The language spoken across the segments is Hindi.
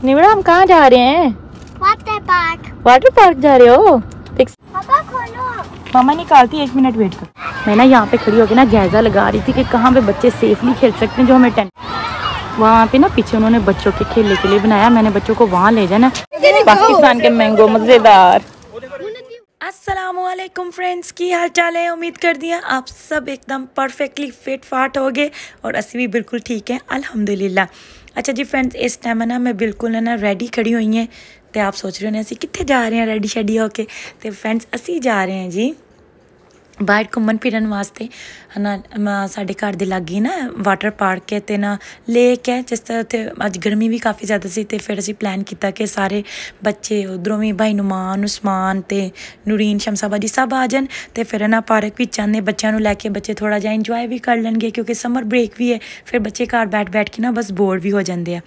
निमरा हम कहाँ जा रहे हैं? Water park. वाटर पार्क जा रहे हो? पापा खोलो। मामा निकालती, 1 मिनट वेट कर। मैं ना यहाँ पे खड़ी होकर ना जायजा लगा रही थी कि कहाँ पे बच्चे सेफली खेल सकते हैं, जो हमें वहाँ पे ना पीछे उन्होंने बच्चों के खेलने के लिए बनाया। मैंने बच्चों को वहाँ ले जाना। पाकिस्तान के मैंगो मजेदार। अस्सलामुअलैकुम फ्रेंड्स, की हाल चाल है? उम्मीद कर दिया आप सब एकदम परफेक्टली फिट फाट हो गए और असी भी बिल्कुल ठीक है अल्हम्दुलिल्लाह। अच्छा जी फ्रेंड्स, इस टाइम ना मैं बिल्कुल है ना रेडी खड़ी हुई हैं। तो आप सोच रहे हो असी कितने जा रहे हैं रेडी शेडी होके? तो फ्रेंड्स असी जा रहे हैं जी बाहर घूमन फिरन वास्ते है ना। साढ़े घर दे लागे ना वाटर पार्क है, तो ना लेक है, जिस तरह उत्थे अज गर्मी भी काफ़ी ज़्यादा सी। तो फिर असी प्लान किया कि सारे बच्चे उधरों भी भाई नुमान उस्मान ते नूरीन शमसाबा जी सब आ जान। तो फिर ना पार्क भी चाहते बच्चों को लैके बच्चे थोड़ा जिहा इंजॉय भी कर लेंगे, क्योंकि समर ब्रेक भी है। फिर बच्चे घर बैठ बैठ के ना बस बोर भी हो जाते हैं।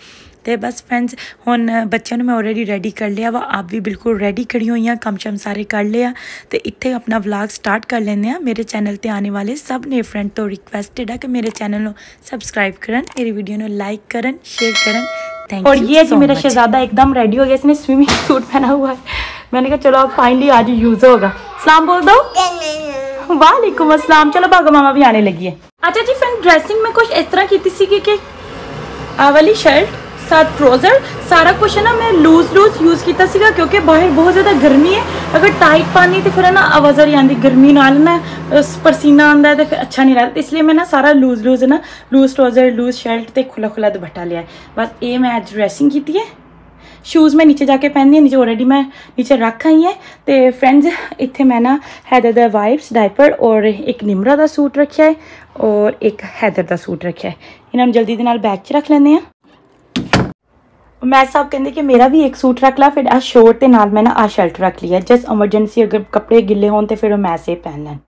तो बस फ्रेंड्स हुन बच्चों ने मैं ऑलरेडी रेडी कर लिया वा, आप भी बिल्कुल रेडी खड़ी हुई हैं, कम शम सारे कर लिया। तो इत्थे अपना व्लॉग स्टार्ट कर लेंगे हैं। मेरे चैनल पर आने वाले सब ने फ्रेंड तो रिक्वेस्टेड है कि मेरे चैनल को सब्सक्राइब करन, मेरी वीडियो को लाइक करन, शेयर करन। Thank you. और ये जी मेरा शहजादा एकदम रेडी हो गया, इसने स्विमिंग सूट पहना हुआ है। मैंने कहा चलो अब फाइनली आज यूज होगा। सलाम बोल दो। वालेकुम अस्सलाम। चलो भागो, मामा भी आने लगी है। अच्छा जी फ्रेंड, ड्रेसिंग में कुछ इस तरह की थी कि आ वाली शर्ट साथ ट्राउजर सारा कुछ है ना मैं लूज यूज़ किया, क्योंकि बाहर बहुत ज़्यादा गर्मी है। अगर टाइट पानी तो फिर है ना आवाज़ आ आती गर्मी नाल ना पसीना आता है तो फिर अच्छा नहीं लगता। इसलिए मैं ना सारा लूज है ना, लूज ट्राउजर लूज शर्ट तो खुला दुपट्टा लिया है। बस ये मैं अज ड्रेसिंग की है। शूज़ मैं नीचे जाके पहननी है, नीचे ऑलरेडी मैं नीचे रख आई है। तो फ्रेंड्स इतने मैं ना हैदर दा वाइप्स डायपर और एक निमरा का सूट रखा है और एक हैदर का सूट रखा है। इन्होंने जल्दी के नाल बैग च रख लेने हैं। मैं साहब कहते कि मेरा भी एक सूट रख ला, फिर आ शोर्ट के नाल मैं ना आ शर्ट रख लिया, जस्ट एमरजेंसी अगर कपड़े गिले हों तो फिर मैं ऐसे पहन लें।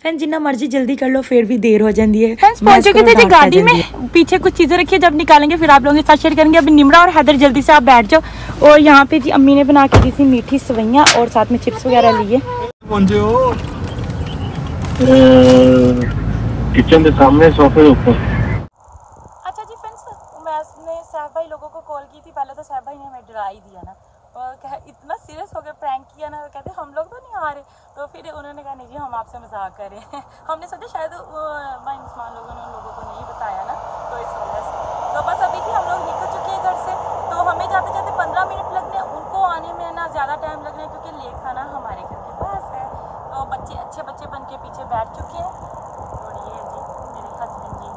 फ्रेंड्स जितना मर्जी जल्दी कर लो फिर भी देर हो जाती है। पहुंच चुके थे गाड़ी में, पीछे कुछ चीजें रखी है, जब निकालेंगे फिर आप लोगों के साथ शेयर करेंगे। अभी निमरा और हैदर जल्दी से आप बैठ जाओ। और यहाँ पे जी अम्मी ने बना के दी थी मीठी सवैयां और साथ में चिप्स वगैरह लिए। किचन के सामने सोफे ऊपर। अच्छा जी फ्रेंड्स, मैंने साहब भाई लोगों को कॉल की थी। पहले तो साहब भाई ने हमें डरा ही दिया ना, और इतना सीरियस हो गया, प्रैंक किया ना, कहते हम लोग तो नहीं आ रहे। तो फिर उन्होंने कहा नहीं जी हम आपसे मजाक कर रहे हैं। हमने सोचा शायद भाई मुसलमान लोगों ने उन लोगों को नहीं बताया ना, तो इस वजह से। तो बस अभी भी हम लोग निकल चुके हैं घर से। तो हमें जाते जाते 15 मिनट लगने, उनको आने में ना ज़्यादा टाइम लगना है, क्योंकि लेक खाना हमारे घर के पास है। तो बच्चे अच्छे बच्चे बन के पीछे बैठ चुके हैं। और ये है जी मेरे हस्बैंड जी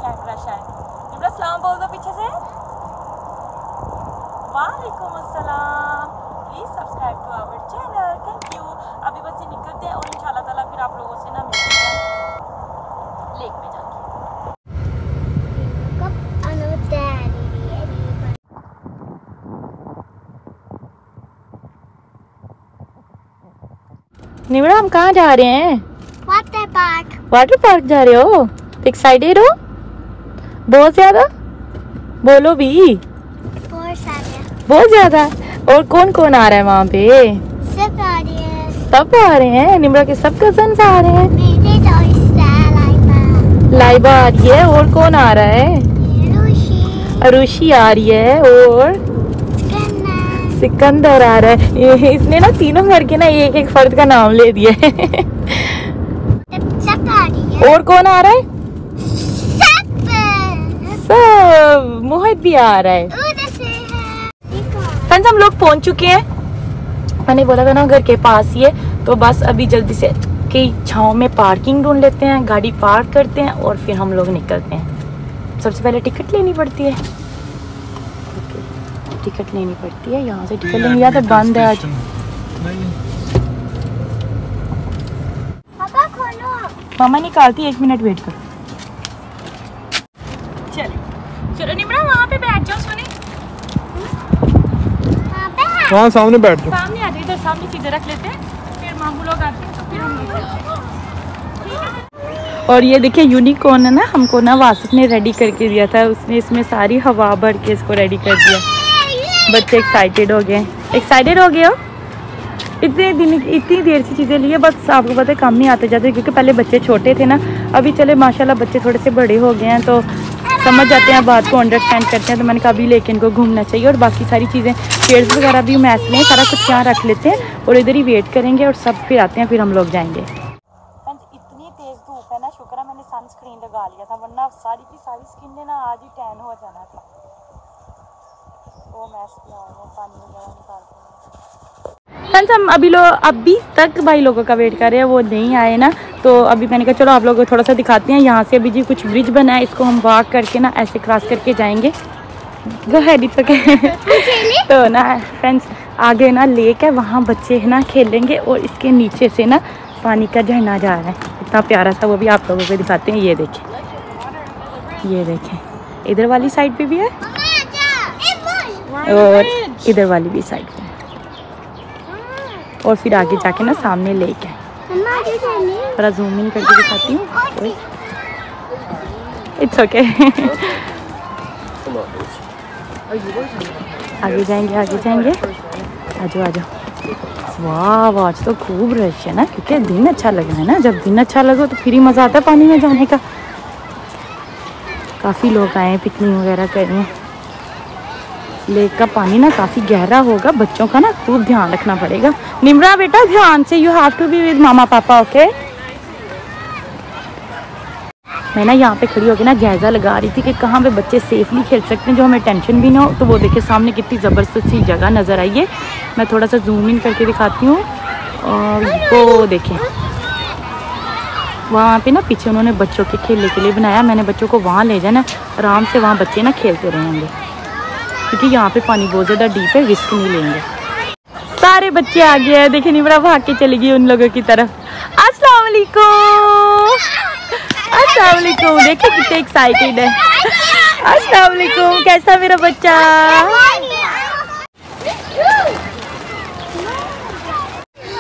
कैमरा शायद। निमरा सलाम बोल दो पीछे से। वालेकुम अस्सलाम। Please subscribe to our channel, thank you. अभी बस ये निकलते हैं और इंशाल्लाह ताला फिर आप लोगों से ना मिलते हैं लेक में जाके। निमरा हम कहाँ जा रहे हैं? Water park. वाटर पार्क जा रहे हो? एक्साइटेड हो बहुत ज्यादा? बोलो भी। बहुत ज्यादा। और कौन कौन आ रहा है वहाँ पे? सब आ रहे हैं। सब आ रहे हैं? निमरा के सब कजन्स आ रहे हैं। मेरे दोस्त लाइबा आ रही है। और कौन आ रहा है? अरुषि आ रही है और सिकंदर आ रहा है। इसने ना तीनों घर के ना एक एक फर्द का नाम ले दिया है। सब आ रही है। और कौन आ रहा है? सब। मोहित भी आ रहा है। फ्रेंड्स हम लोग पहुंच चुके हैं। मैंने बोला था ना घर के पास ही है, तो बस अभी जल्दी से कि छांव में पार्किंग ढूंढ लेते हैं, गाड़ी पार्क करते हैं और फिर हम लोग निकलते हैं। सबसे पहले टिकट लेनी पड़ती है। टिकट लेनी पड़ती है, यहाँ से टिकट लेंगे या तो बंद है आज। पापा खोलो। मामा निकालती, 1 मिनट वेट करो। चलो निमरा वहाँ पे बैठ जाओ। सुने हाँ सामने बैठ जाओ। सामने आ जाइए, इधर सामने चीजें रख लेते हैं, फिर मामू लोग आते हैं तो फिर हम लोग। और ये देखिए यूनिकॉर्न है ना, हमको ना वासिफ ने रेडी करके दिया था। उसने इसमें सारी हवा भर के इसको रेडी कर दिया। बच्चे एक्साइटेड हो गए। एक्साइटेड हो गए हो? इतनी देर से चीज़ें लिए, बस आपको पता है कम ही आते जाते, क्योंकि पहले बच्चे छोटे थे ना। अभी चले माशाल्लाह बच्चे थोड़े से बड़े हो गए हैं, तो समझ जाते हैं, बात को अंडरस्टैंड करते हैं। तो मैंने कहा अभी लेके इनको घूमना चाहिए और बाकी सारी चीज़ें चेयर्स वगैरह भी मैच लें, सारा कुछ यहाँ रख लेते हैं और इधर ही वेट करेंगे और सब फिर आते हैं, फिर हम लोग जाएंगे। इतनी तेज़ धूप है ना, शुक्र है मैंने सनस्क्रीन लगा लिया था, वरना सारी की सारी स्किन ने ना आज ही टैन हो जाना था। वो मैस किया हुआ पानी वगैरह निकालते हैं। फ्रेंड्स हम अभी तक भाई लोगों का वेट कर रहे हैं, वो नहीं आए ना, तो अभी मैंने कहा चलो आप लोगों को थोड़ा सा दिखाते हैं। यहाँ से अभी जी कुछ ब्रिज बना है, इसको हम वॉक करके ना ऐसे क्रॉस करके जाएंगे। वो है तो ना फ्रेंड्स आगे ना लेक है, वहाँ बच्चे है ना खेलेंगे और इसके नीचे से ना पानी का झरना जा रहा है, इतना प्यारा सा, वो भी आप लोगों को दिखाते हैं। ये देखें इधर वाली साइड पे भी है और इधर वाली भी साइड पे, और फिर आगे जाके ना सामने लेक है। थोड़ा जूम इन करके दिखाती हूँ। It's okay. आगे जाएंगे आ जाओ। वाह आज तो खूब रश है ना, क्योंकि दिन अच्छा लग रहा है ना। जब दिन अच्छा लगे तो फिर ही मज़ा आता है पानी में जाने का। काफ़ी लोग आए हैं, पिकनिक वगैरह कर रहे हैं। लेक का पानी ना काफ़ी गहरा होगा, बच्चों का ना खूब ध्यान रखना पड़ेगा। निम्रा बेटा ध्यान से, you have to be with मामा पापा, ओके। मैं ना यहाँ पे खड़ी होकर ना जायज़ा लगा रही थी कि कहाँ पे बच्चे सेफली खेल सकते हैं, जो हमें टेंशन भी ना हो। तो वो देखिए सामने कितनी ज़बरदस्त सी जगह नज़र आई है। मैं थोड़ा सा जूम इन करके दिखाती हूँ। और वो देखें वहाँ पे ना पीछे उन्होंने बच्चों के खेलने के लिए बनाया। मैंने बच्चों को वहाँ ले जाना, आराम से वहाँ बच्चे ना खेलते रहेंगे, क्योंकि यहाँ पे पानी बहुत ज़्यादा डीप है, रिस्क नहीं लेंगे। सारे बच्चे आ गए हैं, देखिए निम्रा भाग के चली गई उन लोगों की तरफ। अस्सलाम वालेकुम, अस्सलाम वालेकुम। देखिए कितने एक्साइटेड है। अस्सलाम वालेकुम, कैसा मेरा बच्चा।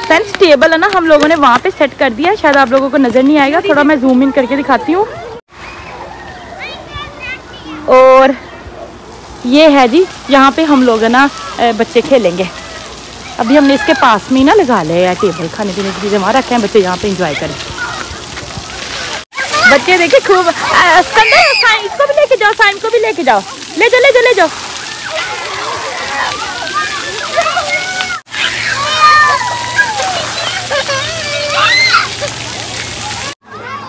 फ्रेंड्स टेबल है ना हम लोगों ने वहाँ पे सेट कर दिया, शायद आप लोगों को नज़र नहीं आएगा, थोड़ा मैं जूम इन करके दिखाती हूँ। और ये है जी, यहाँ पे हम लोग है ना बच्चे खेलेंगे। अभी हमने इसके पास में ही ना लगा लिया है टेबल, खाने पीने की चीज़ें वहाँ रखे हैं, बच्चे यहाँ पे एंजॉय करें। बच्चे देखिए खूब। इसको भी लेके जाओ, साइम को भी लेके जाओ, ले जाओ।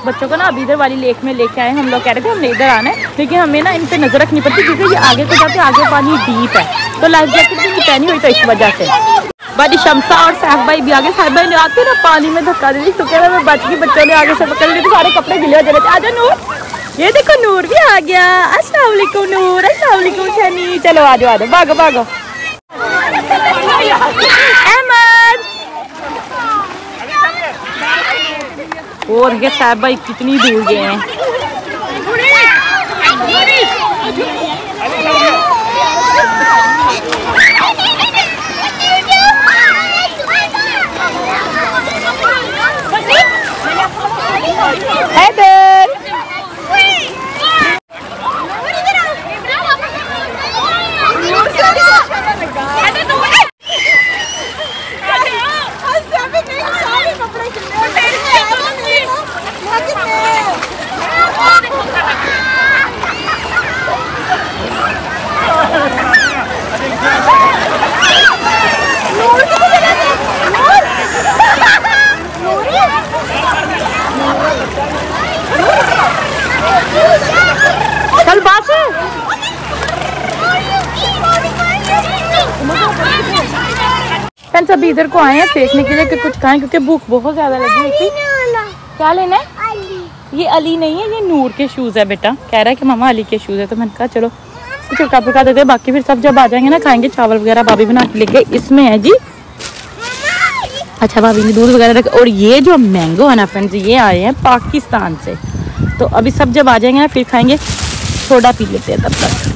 बच्चों को ना अभी इधर वाली लेक में लेके आए। हम लोग कह रहे थे हमने इधर आना है, लेकिन हमें ना इन पे नजर रखनी पड़ती, क्योंकि ये आगे को जाते आगे पानी डीप है, तो लाइफ जैकेट भी नहीं पहनी हुई, तो इस वजह से। बड़ी शमसा और साहब भाई भी आगे, साहब भाई ने आते ना पानी में धक्का दे दी, तो कह रहा मैं बच गई, बच्चों ने आगे से पकड़ ली तो सारे कपड़े गिले हो जा रहे थे। आजा नूर, ये देखो नूर भी आ गया। अस्सलाम वालेकुम नूर, अस्सलाम वालेकुम शनी। चलो आ जाओ, भागो। अहमद और ये साहब भाई कितनी दूर गए हैं। चल बात फ्रेंड्स अभी इधर को आए हैं देखने के लिए कि कुछ खाएं, क्योंकि भूख बहुत ज़्यादा लगी हुई थी। क्या लेना है? ये अली नहीं है, ये नूर के शूज़ है बेटा। कह रहा है कि मामा अली के शूज़ है, तो मैंने कहा चलो कुछ हल्का फुल्का देते हैं, बाकी फिर सब जब आ जाएंगे ना खाएंगे। चावल वगैरह भाभी बना के लेके इसमें है जी। अच्छा भाभी ने दूध वगैरह रखा। और ये जो मैंगो है ना फ्रेंड्स, ये आए हैं पाकिस्तान से, तो अभी सब जब आ जाएंगे ना फिर खाएंगे। सोडा पी लेते हैं तब तक।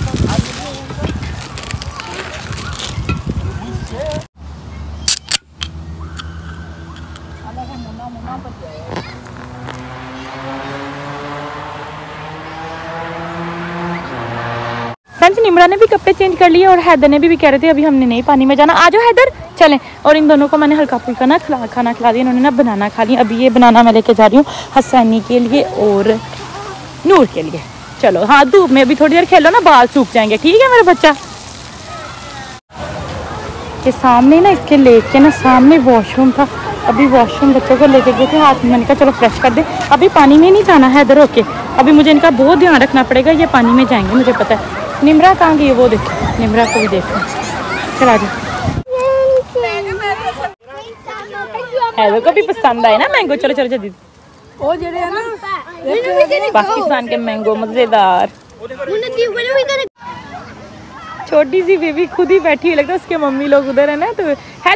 फ्रेंड्स निम्रा ने भी कपड़े चेंज कर लिए और हैदर ने भी कह रहे थे अभी हमने नहीं पानी में जाना, आ जाओ हैदर चलें। और इन दोनों को मैंने हल्का फुल्का ना खाना खिला दिया, इन्होंने ना बनाना खा लिया। अभी ये बनाना मैं लेके जा रही हूँ हसैनी के लिए और नूर के लिए। चलो हाँ, धूप में अभी थोड़ी देर खेलो ना, बाल सूख जाएंगे, ठीक है मेरा बच्चा। के सामने ना, इसके लेक के ना सामने वॉशरूम था। अभी वॉशरूम बच्चों को लेके गए थे हाथ में, मैंने कहा चलो फ्रेश कर दे। अभी पानी में नहीं जाना है इधर होके, अभी मुझे इनका बहुत ध्यान रखना पड़ेगा, ये पानी में जाएंगे मुझे पता है। निमरा कहाँ गई है वो देखो, निमरा को भी देखो। चला जाओ। हैदर को भी पसंद आए ना मैंगो। चलो चलो जल्दी। पाकिस्तान के मैंगो मजेदार। छोटी सी बेबी खुद ही बैठी हुई, लगता है उसके मम्मी लोग उधर है ना, तो है